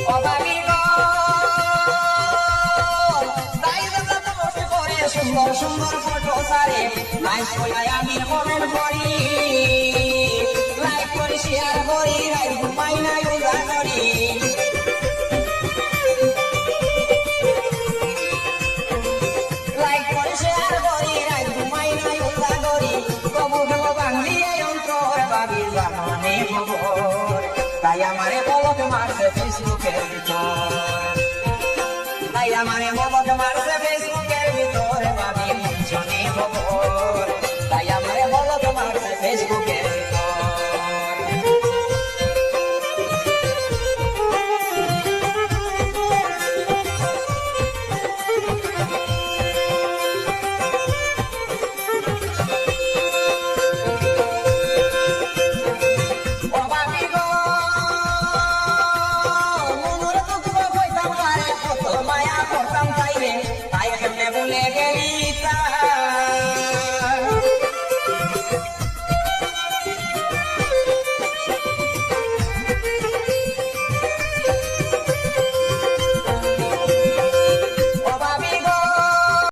অভাবী সুন্দর সুন্দর ফটো সারে লাইক কইলাই আমি কমেন্ট করি লাইক করি শেয়ার করি রাই ঘুমাই নাই উজা করি লাইক করি শেয়ার করি রাই ঘুমাই নাই উজা করি তবু দেব বাংলিয়ে অন্তর ভাবি জানো নে খবর তাই আমারে বলত মারছে ফেসবুক